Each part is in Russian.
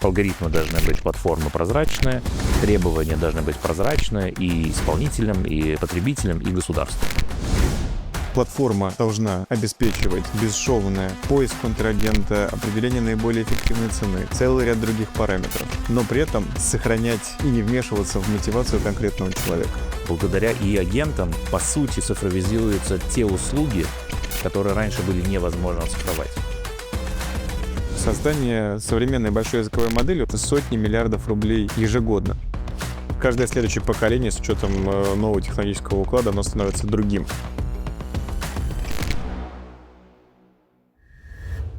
Алгоритмы должны быть платформы прозрачные, требования должны быть прозрачные и исполнителям, и потребителям, и государству. Платформа должна обеспечивать бесшовный поиск контрагента, определение наиболее эффективной цены, целый ряд других параметров, но при этом сохранять и не вмешиваться в мотивацию конкретного человека. Благодаря агентам, по сути, цифровизируются те услуги, которые раньше были невозможно цифровать. Создание современной большой языковой модели — это сотни миллиардов рублей ежегодно. Каждое следующее поколение с учетом нового технологического уклада, оно становится другим.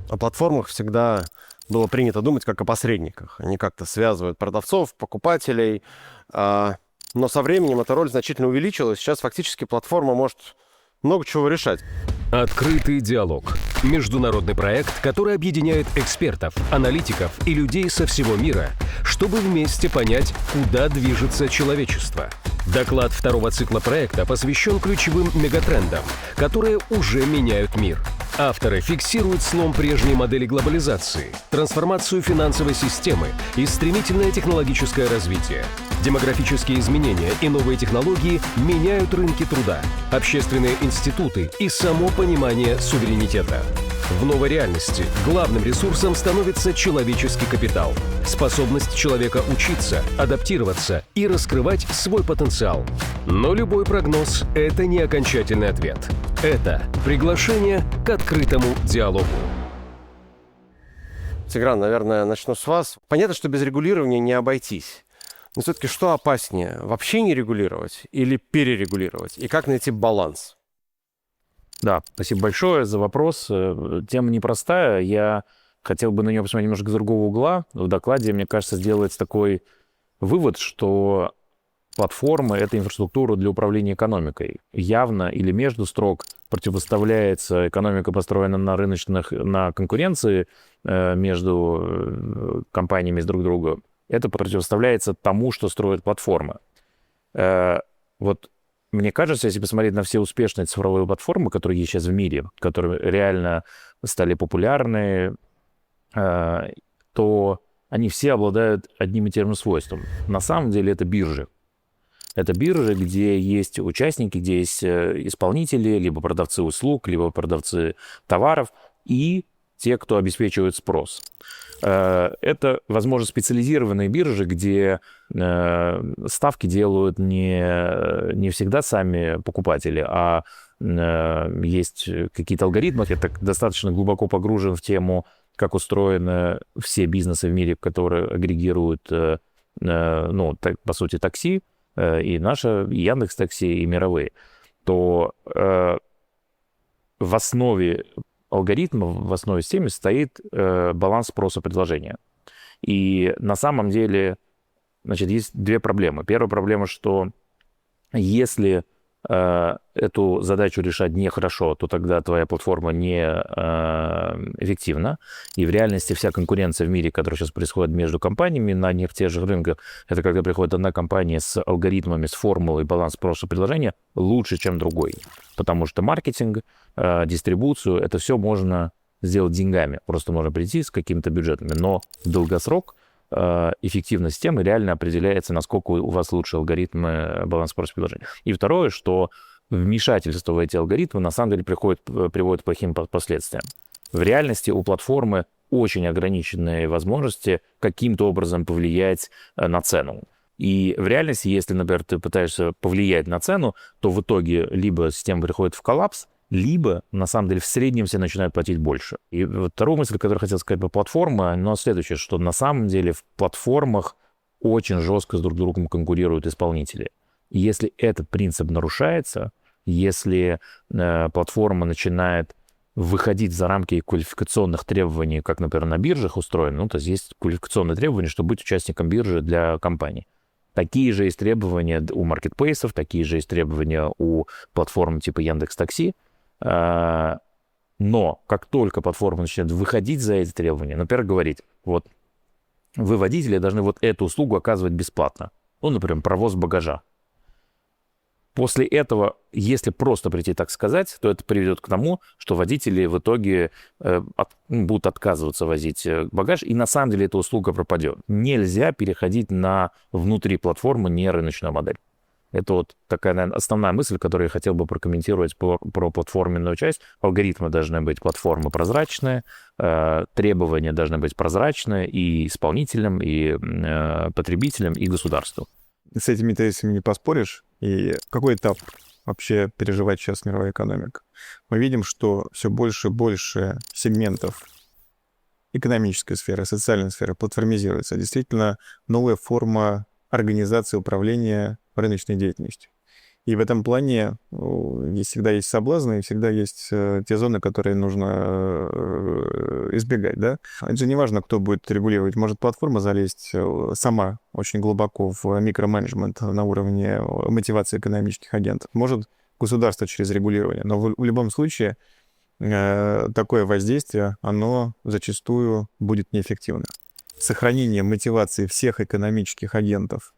О платформах всегда было принято думать как о посредниках. Они как-то связывают продавцов, покупателей. Но со временем эта роль значительно увеличилась. Сейчас фактически платформа может много чего решать. Открытый диалог. Международный проект, который объединяет экспертов, аналитиков и людей со всего мира, чтобы вместе понять, куда движется человечество. Доклад второго цикла проекта посвящен ключевым мегатрендам, которые уже меняют мир. Авторы фиксируют слом прежней модели глобализации, трансформацию финансовой системы и стремительное технологическое развитие. Демографические изменения и новые технологии меняют рынки труда, общественные институты и само понимание суверенитета. В новой реальности главным ресурсом становится человеческий капитал, способность человека учиться, адаптироваться и раскрывать свой потенциал. Но любой прогноз – это не окончательный ответ. Это приглашение к открытому диалогу. Тигран, наверное, начну с вас. Понятно, что без регулирования не обойтись. Но все-таки что опаснее? Вообще не регулировать или перерегулировать? И как найти баланс? Да, спасибо большое за вопрос. Тема непростая. Я хотел бы на нее посмотреть немножко с другого угла. В докладе, мне кажется, сделается такой вывод, что платформа — это инфраструктура для управления экономикой. Явно или между строк противопоставляется экономика, построена на конкуренции между компаниями друг другу. Это противопоставляется тому, что строят платформы. Вот мне кажется, если посмотреть на все успешные цифровые платформы, которые есть сейчас в мире, которые реально стали популярны, то они все обладают одним и тем же свойством. На самом деле это биржи. Это биржи, где есть участники, где есть исполнители, либо продавцы услуг, либо продавцы товаров и те, кто обеспечивает спрос. Это, возможно, специализированные биржи, где ставки делают не всегда сами покупатели, а есть какие-то алгоритмы. Я так достаточно глубоко погружен в тему, как устроены все бизнесы в мире, которые агрегируют, по сути, такси, и наше, и Яндекс.Такси, и мировые, то в основе алгоритмов, в основе системы стоит баланс спроса и предложения. И на самом деле, значит, есть две проблемы. Первая проблема, что если эту задачу решать нехорошо, то тогда твоя платформа не эффективна. И в реальности вся конкуренция в мире, которая сейчас происходит между компаниями на одних и тех же рынках, это когда приходит одна компания с алгоритмами, с формулой баланс спроса и предложения лучше, чем другой. Потому что маркетинг, дистрибуцию, это все можно сделать деньгами. Просто можно прийти с какими-то бюджетами. Но в долгосрок эффективность системы реально определяется, насколько у вас лучше алгоритмы баланс спроса и предложения. И второе, что вмешательство в эти алгоритмы на самом деле приводит к плохим последствиям. В реальности у платформы очень ограниченные возможности каким-то образом повлиять на цену. И в реальности, если, например, ты пытаешься повлиять на цену, то в итоге либо система приходит в коллапс, либо, на самом деле, в среднем все начинают платить больше. И вот вторую мысль, которую хотел сказать по платформе, но следующее, что на самом деле в платформах очень жестко с друг другом конкурируют исполнители. И если этот принцип нарушается, если платформа начинает выходить за рамки квалификационных требований, как, например, на биржах устроено, то есть есть квалификационные требования, чтобы быть участником биржи для компаний. Такие же есть требования у маркетплейсов, такие же есть требования у платформ типа Яндекс.Такси. Но как только платформа начинает выходить за эти требования, например, говорить, вот вы, водители, должны вот эту услугу оказывать бесплатно. Например, провоз багажа. После этого, если просто прийти так сказать, то это приведет к тому, что водители в итоге будут отказываться возить багаж, и на самом деле эта услуга пропадет. Нельзя переходить на внутри платформы не рыночную модель. Это вот такая, наверное, основная мысль, которую я хотел бы прокомментировать про платформенную часть. Алгоритмы должны быть платформы прозрачные, требования должны быть прозрачные и исполнителям, и потребителям, и государству. С этими тезисами не поспоришь. И какой этап вообще переживает сейчас мировая экономика? Мы видим, что все больше и больше сегментов экономической сферы, социальной сферы платформизируется. Действительно, новая форма организации управления рыночной деятельностью. И в этом плане всегда есть соблазны, и всегда есть те зоны, которые нужно избегать. Да? Это же не важно, кто будет регулировать. Может платформа залезть сама очень глубоко в микроменеджмент на уровне мотивации экономических агентов. Может государство через регулирование. Но в любом случае такое воздействие, оно зачастую будет неэффективно. Сохранение мотивации всех экономических агентов,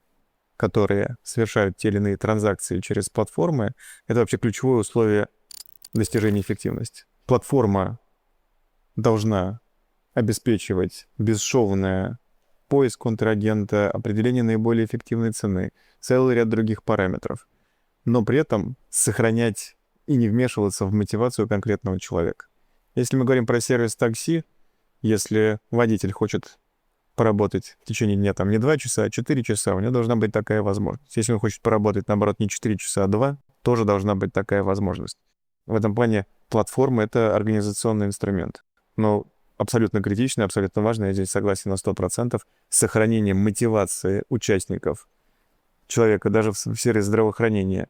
которые совершают те или иные транзакции через платформы, это вообще ключевое условие достижения эффективности. Платформа должна обеспечивать бесшовный поиск контрагента, определение наиболее эффективной цены, целый ряд других параметров, но при этом сохранять и не вмешиваться в мотивацию конкретного человека. Если мы говорим про сервис такси, если водитель хочет поработать в течение дня, там, не 2 часа, а 4 часа, у него должна быть такая возможность. Если он хочет поработать, наоборот, не 4 часа, а 2, тоже должна быть такая возможность. В этом плане платформа — это организационный инструмент. Но абсолютно критично, абсолютно важно, я здесь согласен на 100%, сохранение мотивации участников, человека, даже в сфере здравоохранения,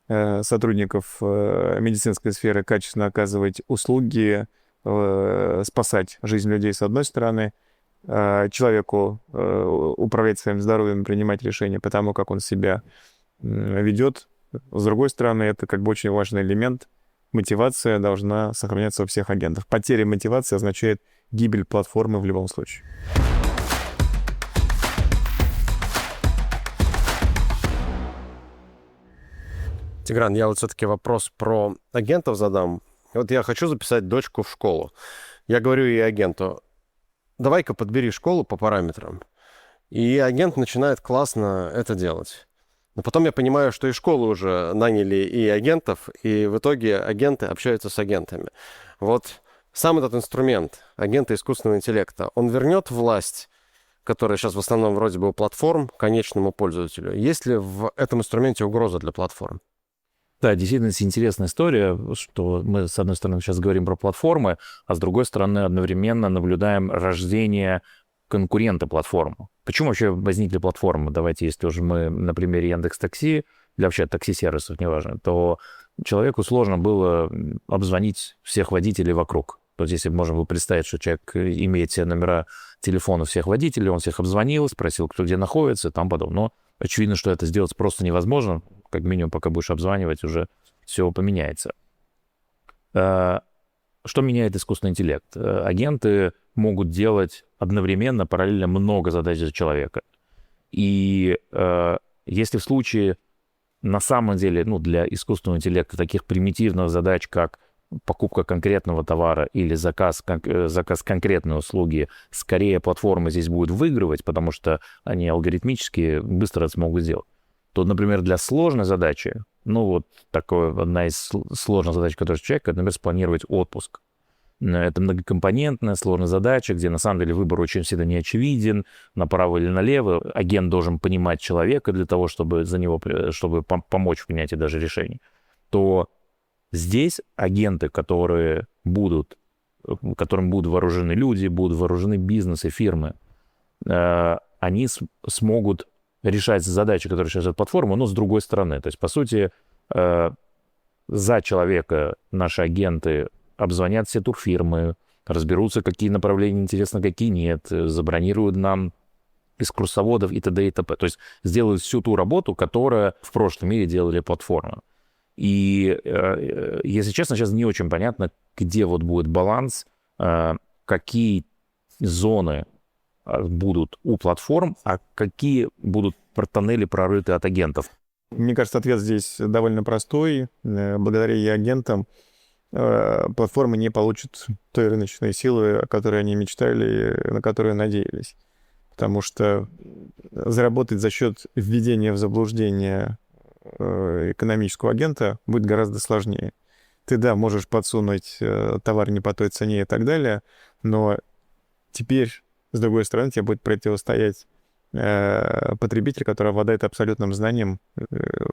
сотрудников медицинской сферы, качественно оказывать услуги, спасать жизнь людей, с одной стороны, человеку управлять своим здоровьем, принимать решения по тому, как он себя ведет. С другой стороны, это как бы очень важный элемент. Мотивация должна сохраняться у всех агентов. Потеря мотивации означает гибель платформы в любом случае. Тигран, я вот все-таки вопрос про агентов задам. Вот я хочу записать дочку в школу. Я говорю ей агенту: давай-ка подбери школу по параметрам. И агент начинает классно это делать. Но потом я понимаю, что и школы уже наняли и агентов, и в итоге агенты общаются с агентами. Вот сам этот инструмент, агенты искусственного интеллекта, он вернет власть, которая сейчас в основном вроде бы у платформ, конечному пользователю? Есть ли в этом инструменте угроза для платформ? Да, действительно интересная история, что мы, с одной стороны, сейчас говорим про платформы, а с другой стороны, одновременно наблюдаем рождение конкурента платформы. Почему вообще возникли платформы? Давайте, если уже мы на примере Яндекс.Такси, или вообще такси-сервисов, неважно, то человеку сложно было обзвонить всех водителей вокруг. То есть, если можно было представить, что человек имеет все номера телефона всех водителей, он всех обзвонил, спросил, кто где находится, там потом. Но очевидно, что это сделать просто невозможно. Как минимум, пока будешь обзванивать, уже все поменяется. Что меняет искусственный интеллект? Агенты могут делать одновременно, параллельно много задач за человека. И если в случае, на самом деле, для искусственного интеллекта таких примитивных задач, как покупка конкретного товара или заказ конкретной услуги, скорее платформа здесь будет выигрывать, потому что они алгоритмически быстро это смогут сделать, то, например, для сложной задачи, одна из сложных задач, которая у человека, например, спланировать отпуск. Это многокомпонентная, сложная задача, где на самом деле выбор очень всегда не очевиден, направо или налево. Агент должен понимать человека для того, чтобы помочь в принятии даже решений. То здесь агенты, которым будут вооружены люди, будут вооружены бизнесы, фирмы, они смогут решать задачи, которые решает платформа, но с другой стороны. То есть, по сути, за человека наши агенты обзвонят все турфирмы, разберутся, какие направления интересны, какие нет, забронируют нам экскурсоводов и т.д. и т.п. То есть сделают всю ту работу, которую в прошлом мире делали платформы. И, если честно, сейчас не очень понятно, где будет баланс, какие зоны будут у платформ, а какие будут тоннели прорыты от агентов. Мне кажется, ответ здесь довольно простой. Благодаря e-агентам платформы не получат той рыночной силы, о которой они мечтали, на которую надеялись. Потому что заработать за счет введения в заблуждение экономического агента будет гораздо сложнее. Ты, да, можешь подсунуть товар не по той цене и так далее, но теперь, с другой стороны, тебе будет противостоять потребитель, который обладает абсолютным знанием,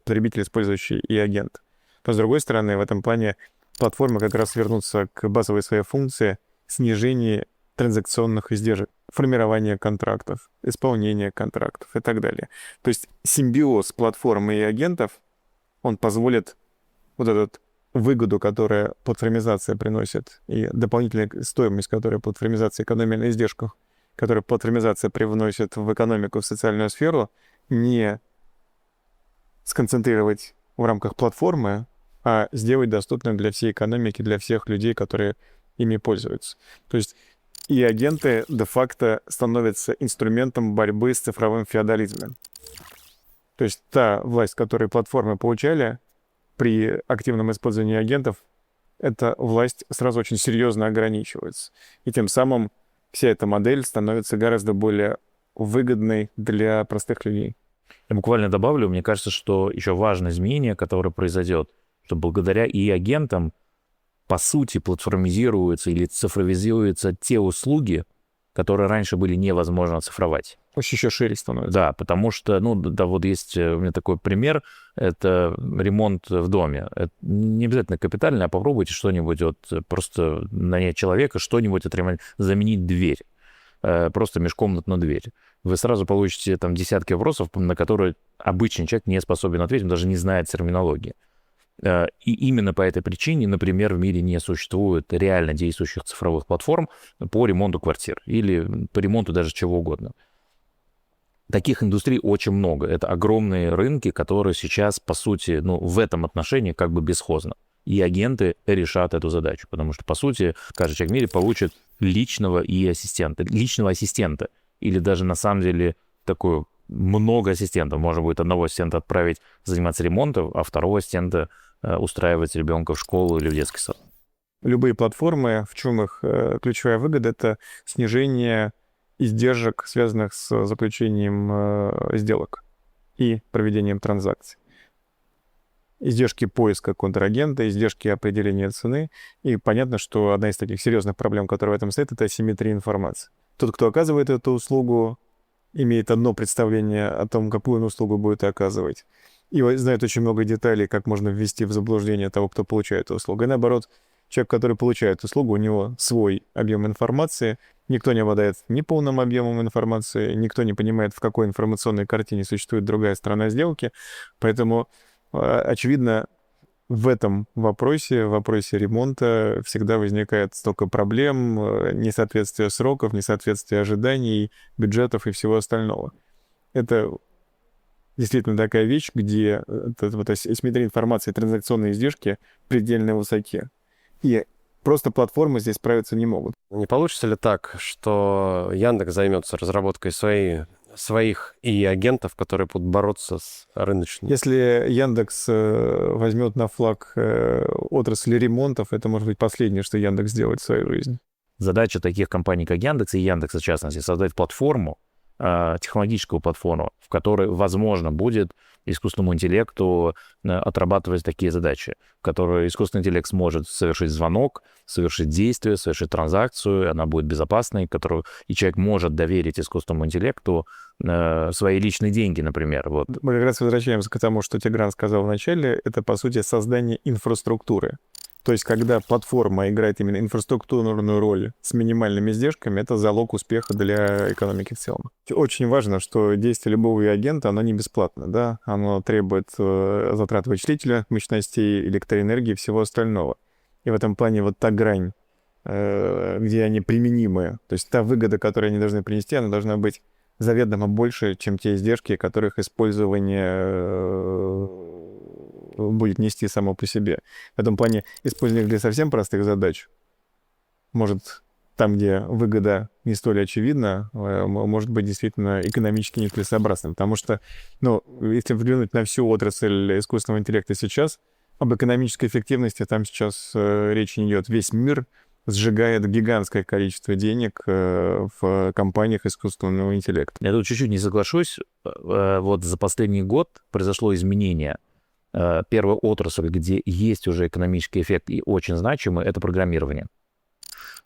потребитель, использующий e-агент. Но, с другой стороны, в этом плане платформы как раз вернутся к базовой своей функции снижения транзакционных издержек, формирования контрактов, исполнения контрактов и так далее. То есть симбиоз платформы и агентов, он позволит вот эту выгоду, которая платформизация приносит, и дополнительная стоимость, которая платформизация, экономия на издержках, которую платформизация привносит в экономику, в социальную сферу, не сконцентрировать в рамках платформы, а сделать доступным для всей экономики, для всех людей, которые ими пользуются. То есть и агенты де-факто становятся инструментом борьбы с цифровым феодализмом. То есть та власть, которую платформы получали при активном использовании агентов, эта власть сразу очень серьезно ограничивается. И тем самым вся эта модель становится гораздо более выгодной для простых людей. Я буквально добавлю, мне кажется, что еще важное изменение, которое произойдет, что благодаря e-агентам, по сути, платформизируются или цифровизируются те услуги, которые раньше были невозможно оцифровать. Пусть еще шире становится. Да, потому что, да, вот есть у меня такой пример, это ремонт в доме. Это не обязательно капитально, а попробуйте что-нибудь, вот просто нанять человека, что-нибудь отремонтировать, заменить дверь, просто межкомнатную дверь. Вы сразу получите там десятки вопросов, на которые обычный человек не способен ответить, он даже не знает терминологии. И именно по этой причине, например, в мире не существует реально действующих цифровых платформ по ремонту квартир или по ремонту даже чего угодно. Таких индустрий очень много. Это огромные рынки, которые сейчас, по сути, в этом отношении как бы бесхозно. И агенты решат эту задачу, потому что, по сути, каждый человек в мире получит личного ассистента. Или даже, на самом деле, такое много ассистентов. Можно будет одного ассистента отправить заниматься ремонтом, а второго ассистента устраивать ребенка в школу или в детский сад. Любые платформы, в чем их ключевая выгода, это снижение издержек, связанных с заключением сделок и проведением транзакций. Издержки поиска контрагента, издержки определения цены. И понятно, что одна из таких серьезных проблем, которая в этом стоит, это асимметрия информации. Тот, кто оказывает эту услугу, имеет одно представление о том, какую он услугу будет оказывать. И знает очень много деталей, как можно ввести в заблуждение того, кто получает эту услугу. И наоборот, человек, который получает услугу, у него свой объем информации, никто не обладает ни полным объемом информации, никто не понимает, в какой информационной картине существует другая сторона сделки. Поэтому, очевидно, в этом вопросе, в вопросе ремонта всегда возникает столько проблем, несоответствие сроков, несоответствие ожиданий, бюджетов и всего остального. Это действительно такая вещь, где асимметрия информации, транзакционные издержки предельно высоки. И просто платформы здесь справиться не могут. Не получится ли так, что Яндекс займется разработкой своих и-агентов, которые будут бороться с рыночными? Если Яндекс возьмет на флаг отрасли ремонтов, это может быть последнее, что Яндекс сделает в своей жизни. Задача таких компаний, как Яндекс и Яндекс, в частности, создать платформу, технологическую платформу, в которой, возможно, будет искусственному интеллекту отрабатывать такие задачи, в которой искусственный интеллект сможет совершить звонок, совершить действие, совершить транзакцию, она будет безопасной, и человек может доверить искусственному интеллекту свои личные деньги, например. Вот. Мы как раз возвращаемся к тому, что Тигран сказал вначале, это, по сути, создание инфраструктуры. То есть, когда платформа играет именно инфраструктурную роль с минимальными издержками, это залог успеха для экономики в целом. Очень важно, что действие любого агента, оно не бесплатно, да? Оно требует затрат вычислителя, мощностей, электроэнергии и всего остального. И в этом плане вот та грань, где они применимы, то есть та выгода, которую они должны принести, она должна быть заведомо больше, чем те издержки, которых использование будет нести само по себе. В этом плане использование для совсем простых задач может там, где выгода не столь очевидна, может быть действительно экономически нецелесообразным. Потому что, ну, если взглянуть на всю отрасль искусственного интеллекта сейчас, об экономической эффективности там сейчас речи не идет. Весь мир сжигает гигантское количество денег в компаниях искусственного интеллекта. Я тут чуть-чуть не соглашусь. Вот за последний год произошло изменение. Первая отрасль, где есть уже экономический эффект и очень значимый, это программирование.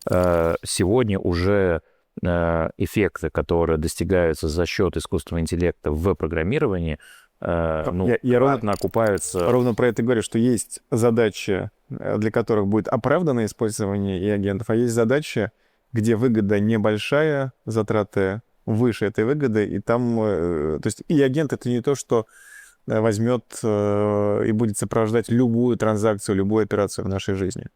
Сегодня уже эффекты, которые достигаются за счет искусственного интеллекта в программировании, ровно окупаются. Ровно про это говорю, что есть задачи, для которых будет оправданное использование и агентов, а есть задачи, где выгода небольшая, затраты выше этой выгоды, и там... То есть и агент — это не то, что возьмет и будет сопровождать любую транзакцию, любую операцию в нашей жизни.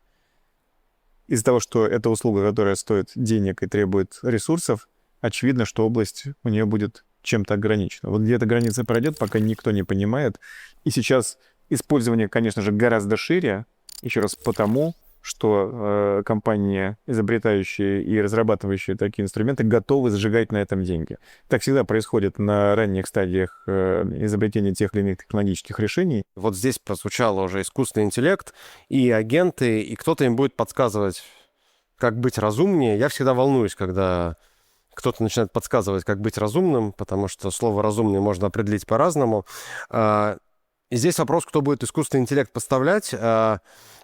Из-за того, что это услуга, которая стоит денег и требует ресурсов, очевидно, что область у нее будет чем-то ограничена. Вот где эта граница пройдет, пока никто не понимает. И сейчас использование, конечно же, гораздо шире, еще раз потому, что компании, изобретающие и разрабатывающие такие инструменты, готовы сжигать на этом деньги. Так всегда происходит на ранних стадиях изобретения тех или иных технологических решений. Вот здесь прозвучало уже искусственный интеллект и агенты, и кто-то им будет подсказывать, как быть разумнее. Я всегда волнуюсь, когда кто-то начинает подсказывать, как быть разумным, потому что слово «разумный» можно определить по-разному. И здесь вопрос, кто будет искусственный интеллект поставлять.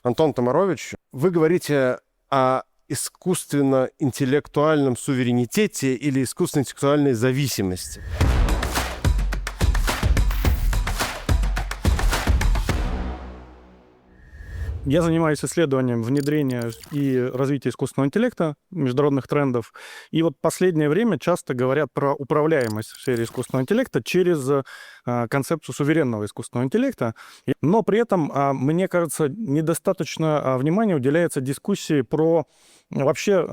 Антон Тамарович, вы говорите о искусственно-интеллектуальном суверенитете или искусственно-интеллектуальной зависимости. Я занимаюсь исследованием внедрения и развития искусственного интеллекта, международных трендов. И вот последнее время часто говорят про управляемость в сфере искусственного интеллекта через концепцию суверенного искусственного интеллекта. Но при этом, мне кажется, недостаточно внимания уделяется дискуссии про вообще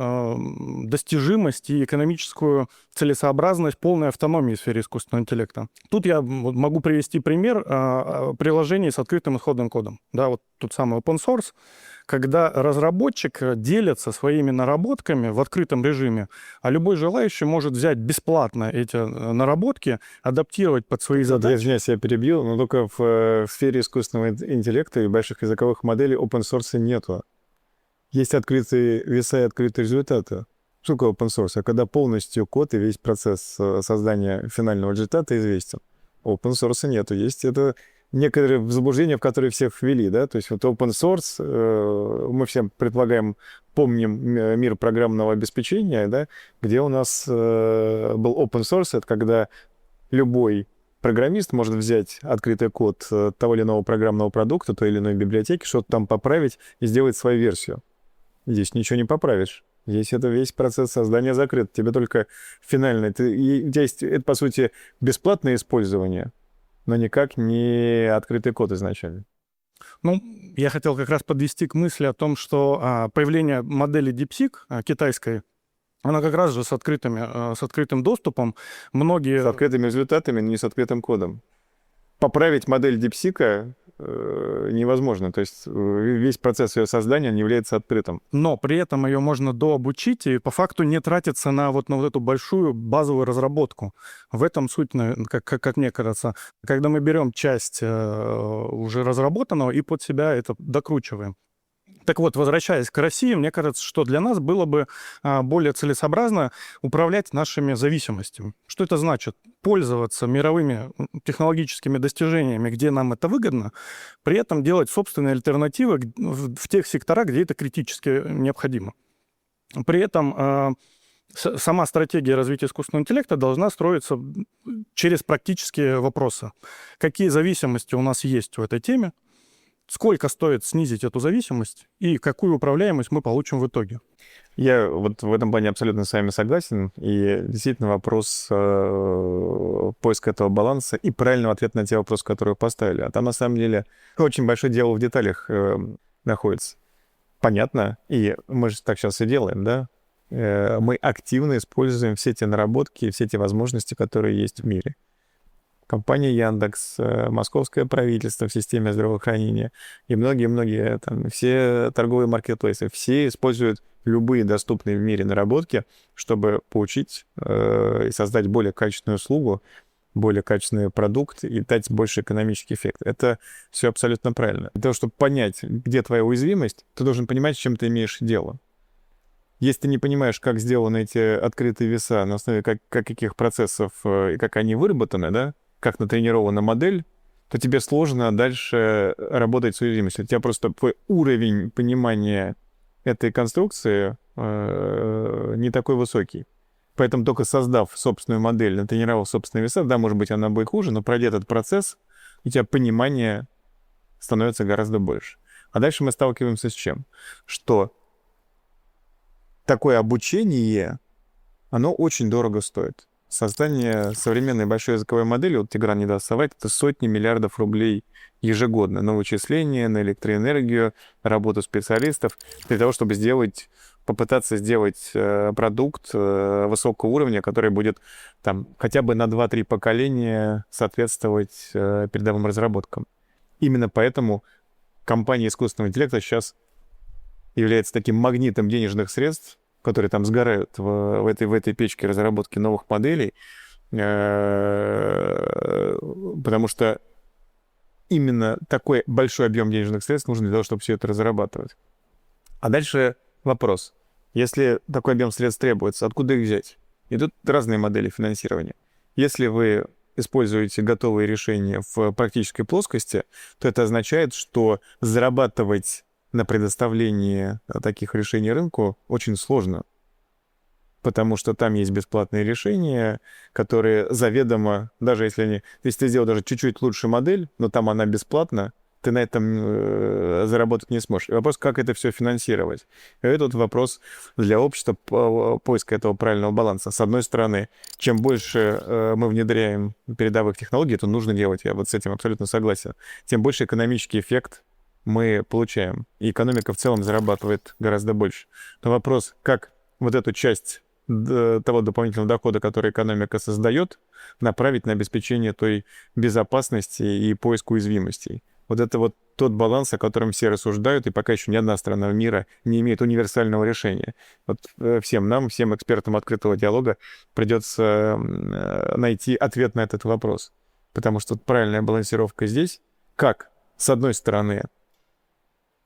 достижимость и экономическую целесообразность полной автономии в сфере искусственного интеллекта. Тут я могу привести пример приложений с открытым исходным кодом. Да, вот тот самый open source, когда разработчик делится своими наработками в открытом режиме, а любой желающий может взять бесплатно эти наработки, адаптировать под свои задачи. Я извиняюсь, я перебил, но только в сфере искусственного интеллекта и больших языковых моделей open source нету. Есть открытые веса и открытые результаты. Что такое open source? А когда полностью код и весь процесс создания финального результата известен. Open source нету. Есть это некоторые заблуждения, в которые всех ввели, да? То есть вот open source, мы всем предполагаем, помним мир программного обеспечения, да? Где у нас был open source, это когда любой программист может взять открытый код того или иного программного продукта, той или иной библиотеки, что-то там поправить и сделать свою версию. Здесь ничего не поправишь. Здесь это весь процесс создания закрыт. Тебе только финальное... У тебя есть, это, по сути, бесплатное использование, но никак не открытый код изначально. Ну, я хотел как раз подвести к мысли о том, что появление модели DeepSeek китайской, она как раз же с открытым доступом. Многие... С открытыми результатами, но не с открытым кодом. Поправить модель DeepSeek невозможно. То есть весь процесс ее создания не является открытым. Но при этом ее можно дообучить и по факту не тратиться на вот эту большую базовую разработку. В этом суть, как мне кажется. Когда мы берем часть уже разработанного и под себя это докручиваем. Так вот, возвращаясь к России, мне кажется, что для нас было бы более целесообразно управлять нашими зависимостями. Что это значит? Пользоваться мировыми технологическими достижениями, где нам это выгодно, при этом делать собственные альтернативы в тех секторах, где это критически необходимо. При этом сама стратегия развития искусственного интеллекта должна строиться через практические вопросы. Какие зависимости у нас есть в этой теме? Сколько стоит снизить эту зависимость и какую управляемость мы получим в итоге? Я вот в этом плане абсолютно с вами согласен. И действительно вопрос поиска этого баланса и правильного ответа на те вопросы, которые вы поставили. А там, на самом деле, очень большое дело в деталях находится. Понятно. И мы же так сейчас и делаем, да? Мы активно используем все те наработки, все те возможности, которые есть в мире. компания Яндекс, московское правительство в системе здравоохранения и многие-многие там, все торговые маркетплейсы, все используют любые доступные в мире наработки, чтобы получить и создать более качественную услугу, более качественный продукт и дать больше экономический эффект. Это все абсолютно правильно. Для того, чтобы понять, где твоя уязвимость, ты должен понимать, с чем ты имеешь дело. Если ты не понимаешь, как сделаны эти открытые веса, на основе каких процессов и как они выработаны, да, как натренирована модель, то тебе сложно дальше работать с уязвимостью. У тебя просто твой уровень понимания этой конструкции не такой высокий. Поэтому только создав собственную модель, натренировав собственные веса, да, может быть, она будет хуже, но пройдя этот процесс, у тебя понимание становится гораздо больше. А дальше мы сталкиваемся с чем? Что такое обучение, оно очень дорого стоит. Создание современной большой языковой модели, вот Тигран не даст соврать, это сотни миллиардов рублей ежегодно на вычисления, на электроэнергию, работу специалистов, для того, чтобы попытаться сделать продукт высокого уровня, который будет там хотя бы на 2-3 поколения соответствовать передовым разработкам. Именно поэтому компания искусственного интеллекта сейчас является таким магнитом денежных средств, которые там сгорают в этой печке разработки новых моделей, потому что именно такой большой объем денежных средств нужен для того, чтобы все это разрабатывать. А дальше вопрос. Если такой объем средств требуется, откуда их взять? И тут разные модели финансирования. Если вы используете готовые решения в практической плоскости, то это означает, что зарабатывать на предоставлении таких решений рынку очень сложно, потому что там есть бесплатные решения, которые заведомо, даже если ты сделал даже чуть-чуть лучше модель, но там она бесплатна, ты на этом заработать не сможешь. И вопрос, как это все финансировать. И это вот вопрос для общества поиска этого правильного баланса. С одной стороны, чем больше мы внедряем передовых технологий, это нужно делать, я вот с этим абсолютно согласен, тем больше экономический эффект мы получаем. И экономика в целом зарабатывает гораздо больше. Но вопрос, как вот эту часть того дополнительного дохода, который экономика создает, направить на обеспечение той безопасности и поиск уязвимостей. Вот это вот тот баланс, о котором все рассуждают, и пока еще ни одна страна мира не имеет универсального решения. Вот всем нам, всем экспертам открытого диалога придется найти ответ на этот вопрос. Потому что правильная балансировка здесь, как, с одной стороны,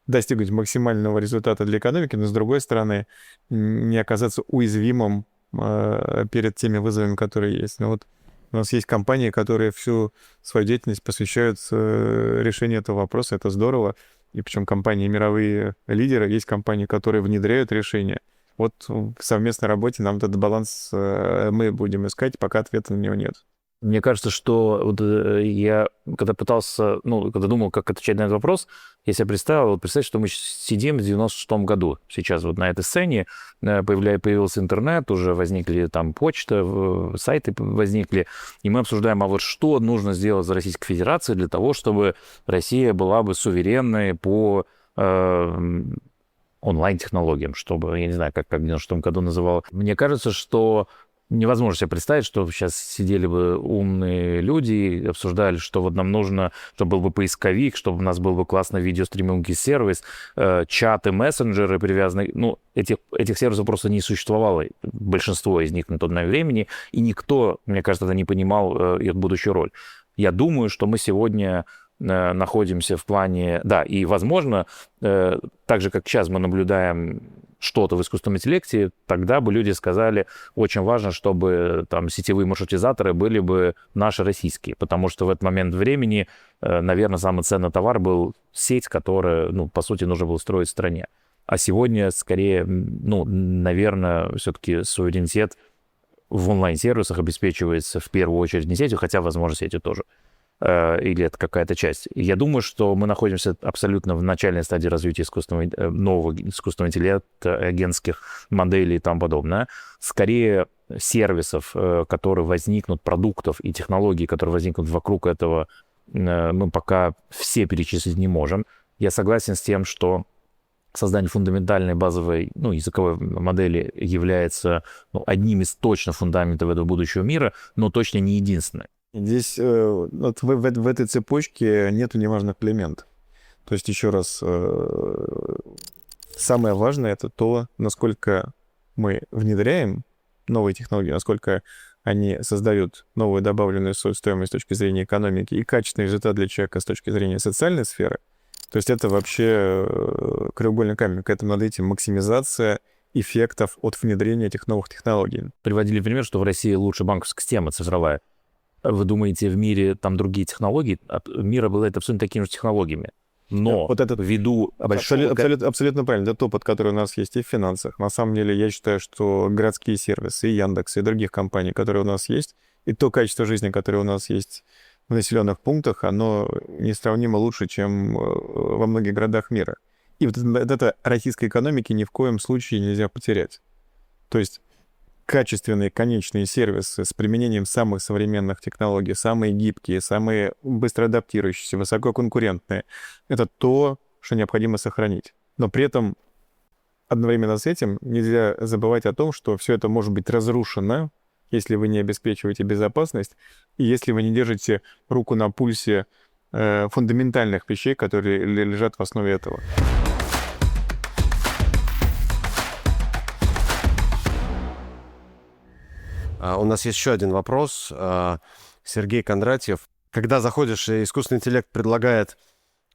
достигнуть максимального результата для экономики, но с другой стороны, не оказаться уязвимым перед теми вызовами, которые есть. Ну вот у нас есть компании, которые всю свою деятельность посвящают решению этого вопроса. Это здорово. И причем компании мировые лидеры, есть компании, которые внедряют решения. Вот в совместной работе нам этот баланс мы будем искать, пока ответа на него нет. Мне кажется, что вот я, когда пытался, когда думал, как отвечать на этот вопрос, я себе представить, что мы сидим в 96-м году. Сейчас вот на этой сцене появился интернет, уже возникли там почта, сайты возникли, и мы обсуждаем, а вот что нужно сделать за Российской Федерацией для того, чтобы Россия была бы суверенной по онлайн-технологиям, чтобы, я не знаю, как в 96-м году называл. Мне кажется, что невозможно себе представить, что сейчас сидели бы умные люди и обсуждали, что вот нам нужно, чтобы был бы поисковик, чтобы у нас был бы классный видеостриминговый сервис, чаты, мессенджеры привязанные. Этих сервисов просто не существовало, большинство из них на тот момент времени, и никто, мне кажется, не понимал их будущую роль. Я думаю, что мы сегодня находимся в плане... Да, и, возможно, так же, как сейчас мы наблюдаем что-то в искусственном интеллекте, тогда бы люди сказали, очень важно, чтобы там сетевые маршрутизаторы были бы наши российские, потому что в этот момент времени, наверное, самый ценный товар был сеть, которая, по сути, нужно было строить в стране. А сегодня, скорее, наверное, все-таки суверенитет в онлайн-сервисах обеспечивается в первую очередь не сетью, хотя, возможно, сетью тоже. Или это какая-то часть. Я думаю, что мы находимся абсолютно в начальной стадии развития нового искусственного интеллекта, агентских моделей и тому подобное. Скорее, сервисов, которые возникнут, продуктов и технологий, которые возникнут вокруг этого, мы пока все перечислить не можем. Я согласен с тем, что создание фундаментальной базовой языковой модели является одним из точно фундаментов этого будущего мира, но точно не единственным. Здесь вот в этой цепочке нету неважных элементов. То есть, еще раз, самое важное — это то, насколько мы внедряем новые технологии, насколько они создают новую добавленную стоимость с точки зрения экономики и качественный результат для человека с точки зрения социальной сферы. То есть это вообще краеугольный камень. К этому надо идти максимизация эффектов от внедрения этих новых технологий. Приводили пример, что в России лучше банковская система цифровая. Вы думаете, в мире там другие технологии? Мир обладает абсолютно такими же технологиями. Но вот этот ввиду большого... абсолютно правильно. Это опыт, который у нас есть и в финансах. На самом деле, я считаю, что городские сервисы, и Яндекс, и других компаний, которые у нас есть, и то качество жизни, которое у нас есть в населенных пунктах, оно несравнимо лучше, чем во многих городах мира. И вот это российской экономике ни в коем случае нельзя потерять. То есть качественные конечные сервисы с применением самых современных технологий, самые гибкие, самые быстро адаптирующиеся, высококонкурентные — это то, что необходимо сохранить. Но при этом одновременно с этим нельзя забывать о том, что все это может быть разрушено, если вы не обеспечиваете безопасность и если вы не держите руку на пульсе фундаментальных вещей, которые лежат в основе этого. У нас есть еще один вопрос. Сергей Кондратьев. Когда заходишь, и искусственный интеллект предлагает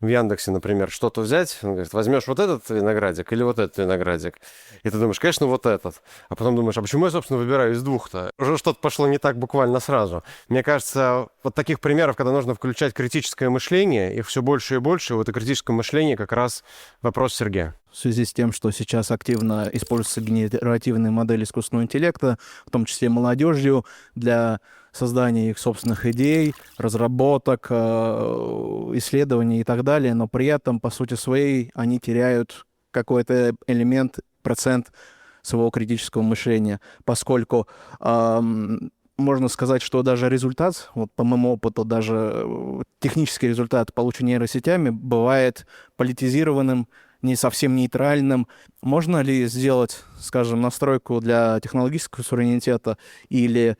в Яндексе, например, что-то взять, он говорит, возьмешь вот этот виноградик или вот этот виноградик. И ты думаешь, конечно, вот этот. А потом думаешь, а почему я, собственно, выбираю из двух-то? Уже что-то пошло не так буквально сразу. Мне кажется, вот таких примеров, когда нужно включать критическое мышление, их все больше и больше. Вот и критическое мышление как раз вопрос Сергея. В связи с тем, что сейчас активно используются генеративные модели искусственного интеллекта, в том числе молодежью, для создания их собственных идей, разработок, исследований и так далее, но при этом, по сути своей, они теряют какой-то элемент, процент своего критического мышления, поскольку можно сказать, что даже результат, вот по моему опыту, даже технический результат, полученный нейросетями, бывает политизированным, не совсем нейтральным. Можно ли сделать, скажем, настройку для технологического суверенитета или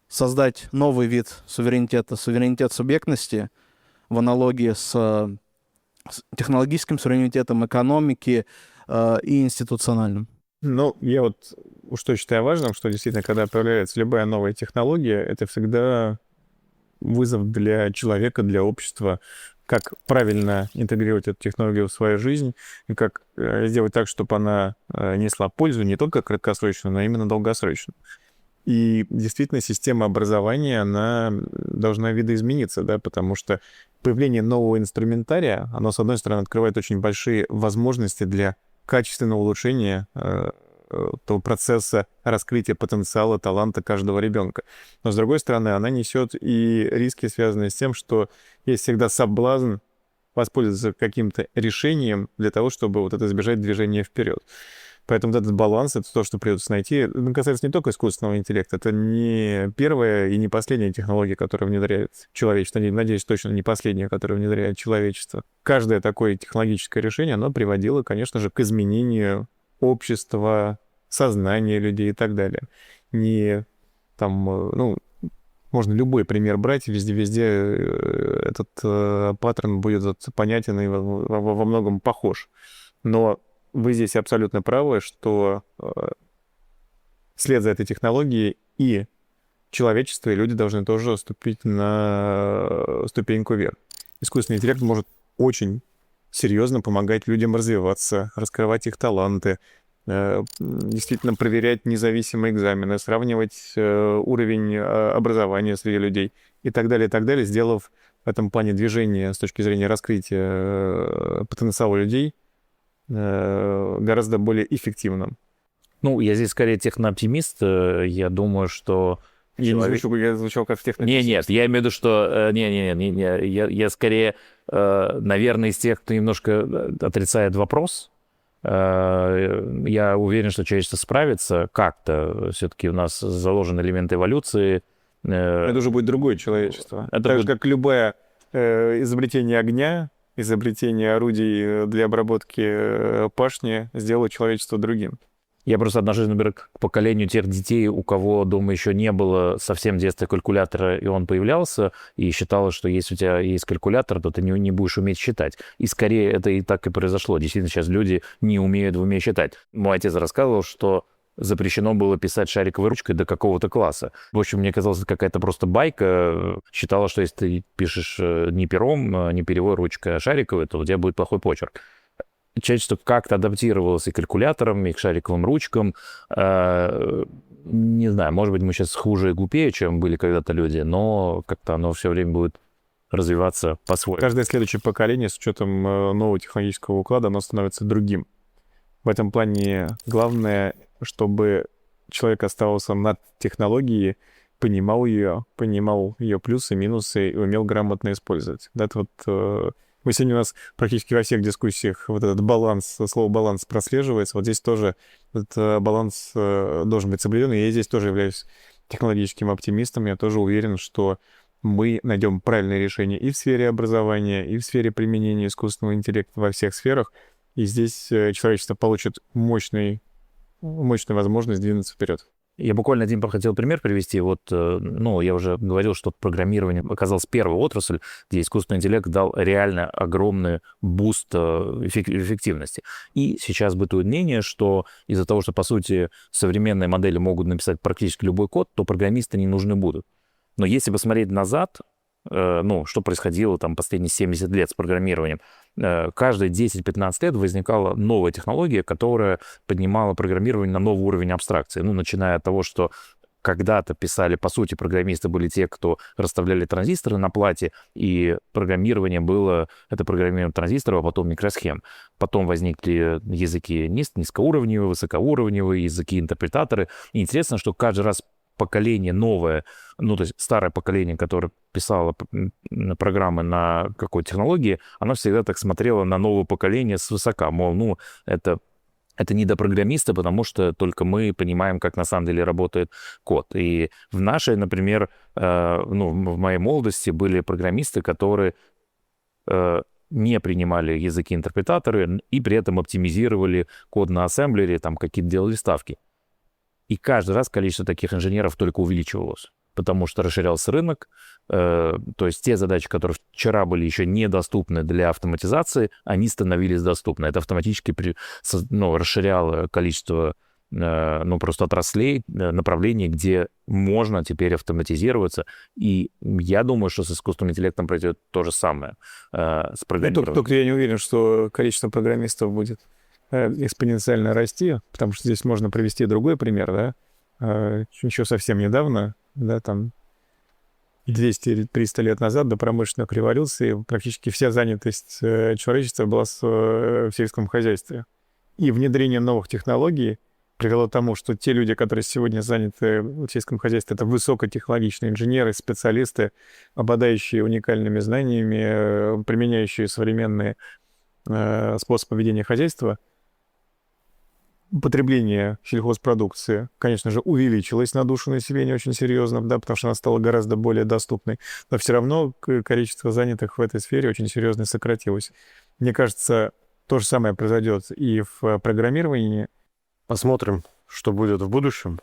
создать новый вид суверенитета, суверенитет субъектности в аналогии с технологическим суверенитетом экономики и институциональным? Ну, я вот что считаю важным, что действительно, когда появляется любая новая технология, это всегда вызов для человека, для общества, как правильно интегрировать эту технологию в свою жизнь, и как сделать так, чтобы она несла пользу не только краткосрочную, но именно долгосрочную. И действительно, система образования, она должна видоизмениться, да, потому что появление нового инструментария, оно, с одной стороны, открывает очень большие возможности для качественного улучшения того процесса раскрытия потенциала, таланта каждого ребенка. Но, с другой стороны, она несет и риски, связанные с тем, что есть всегда соблазн воспользоваться каким-то решением для того, чтобы вот это избежать движения вперед. Поэтому вот этот баланс — это то, что придется найти. Это касается не только искусственного интеллекта. Это не первая и не последняя технология, которая внедряет человечество. Надеюсь, точно не последняя, которая внедряет человечество. Каждое такое технологическое решение, оно приводило, конечно же, к изменению общества, сознания людей и так далее. Не там, ну, можно любой пример брать, везде этот паттерн будет понятен и во многом похож. Но вы здесь абсолютно правы, что вслед за этой технологией и человечество, и люди должны тоже ступить на ступеньку вверх. Искусственный интеллект может очень серьезно помогать людям развиваться, раскрывать их таланты, действительно проверять независимые экзамены, сравнивать уровень образования среди людей и так далее, сделав в этом плане движение с точки зрения раскрытия потенциала людей гораздо более эффективным. Ну, я здесь скорее технооптимист. Я думаю, что... Я не слышу, чтобы я звучал как технооптимист. Нет, я имею в виду, что... Я скорее, наверное, из тех, кто немножко отрицает вопрос. Я уверен, что человечество справится как-то. Все-таки у нас заложен элемент эволюции. Это уже будет другое человечество. Это так будет... же, как любое изобретение огня, изобретение орудий для обработки пашни сделало человечество другим. Я просто отношусь, например, к поколению тех детей, у кого дома еще не было совсем в детстве калькулятора, и он появлялся, и считалось, что если у тебя есть калькулятор, то ты не будешь уметь считать. И скорее это и так и произошло. Действительно, сейчас люди не умеют в уме считать. Мой отец рассказывал, что запрещено было писать шариковой ручкой до какого-то класса. В общем, мне казалось, это какая-то просто байка. Считала, что если ты пишешь не пером, не перьевой ручкой, а шариковой, то у тебя будет плохой почерк. Человечество как-то адаптировалось и к калькуляторам, и к шариковым ручкам. Не знаю, может быть, мы сейчас хуже и глупее, чем были когда-то люди, но как-то оно все время будет развиваться по-своему. Каждое следующее поколение с учетом нового технологического уклада, оно становится другим. В этом плане главное, чтобы человек оставался над технологией, понимал ее плюсы, минусы и умел грамотно использовать. Это вот мы сегодня у нас практически во всех дискуссиях вот этот баланс, слово баланс прослеживается. Вот здесь тоже этот баланс должен быть соблюден. И я здесь тоже являюсь технологическим оптимистом. Я тоже уверен, что мы найдем правильное решение и в сфере образования, и в сфере применения искусственного интеллекта во всех сферах. И здесь человечество получит мощную возможность двинуться вперед. Я буквально один хотел пример привести. Вот, я уже говорил, что программирование оказалось первой отрасль, где искусственный интеллект дал реально огромный буст эффективности. И сейчас бытует мнение, что из-за того, что, по сути, современные модели могут написать практически любой код, то программисты не нужны будут. Но если посмотреть назад, что происходило там последние 70 лет с программированием, каждые 10-15 лет возникала новая технология, которая поднимала программирование на новый уровень абстракции. Начиная от того, что когда-то писали, по сути, программисты были те, кто расставляли транзисторы на плате, и программирование было, это программирование транзисторов, а потом микросхем. Потом возникли языки низкоуровневые, высокоуровневые, языки-интерпретаторы. И интересно, что каждый раз поколение новое, то есть старое поколение, которое писало программы на какой-то технологии, оно всегда так смотрело на новое поколение свысока. Мол, это не до программиста, потому что только мы понимаем, как на самом деле работает код. И в нашей, например, в моей молодости были программисты, которые не принимали языки-интерпретаторы и при этом оптимизировали код на ассемблере, там какие-то делали ставки. И каждый раз количество таких инженеров только увеличивалось, потому что расширялся рынок, то есть те задачи, которые вчера были еще недоступны для автоматизации, они становились доступны. Это автоматически расширяло количество просто отраслей, направлений, где можно теперь автоматизироваться. И я думаю, что с искусственным интеллектом произойдет то же самое с программированием. Только я не уверен, что количество программистов будет экспоненциально расти, потому что здесь можно привести другой пример, еще совсем недавно, там 200-300 лет назад, до промышленных революций, практически вся занятость человечества была в сельском хозяйстве. И внедрение новых технологий привело к тому, что те люди, которые сегодня заняты в сельском хозяйстве, это высокотехнологичные инженеры, специалисты, обладающие уникальными знаниями, применяющие современные способы ведения хозяйства. Потребление сельхозпродукции, конечно же, увеличилось на душу населения очень серьезно, потому что она стала гораздо более доступной, но все равно количество занятых в этой сфере очень серьезно сократилось. Мне кажется, то же самое произойдет и в программировании. Посмотрим, что будет в будущем.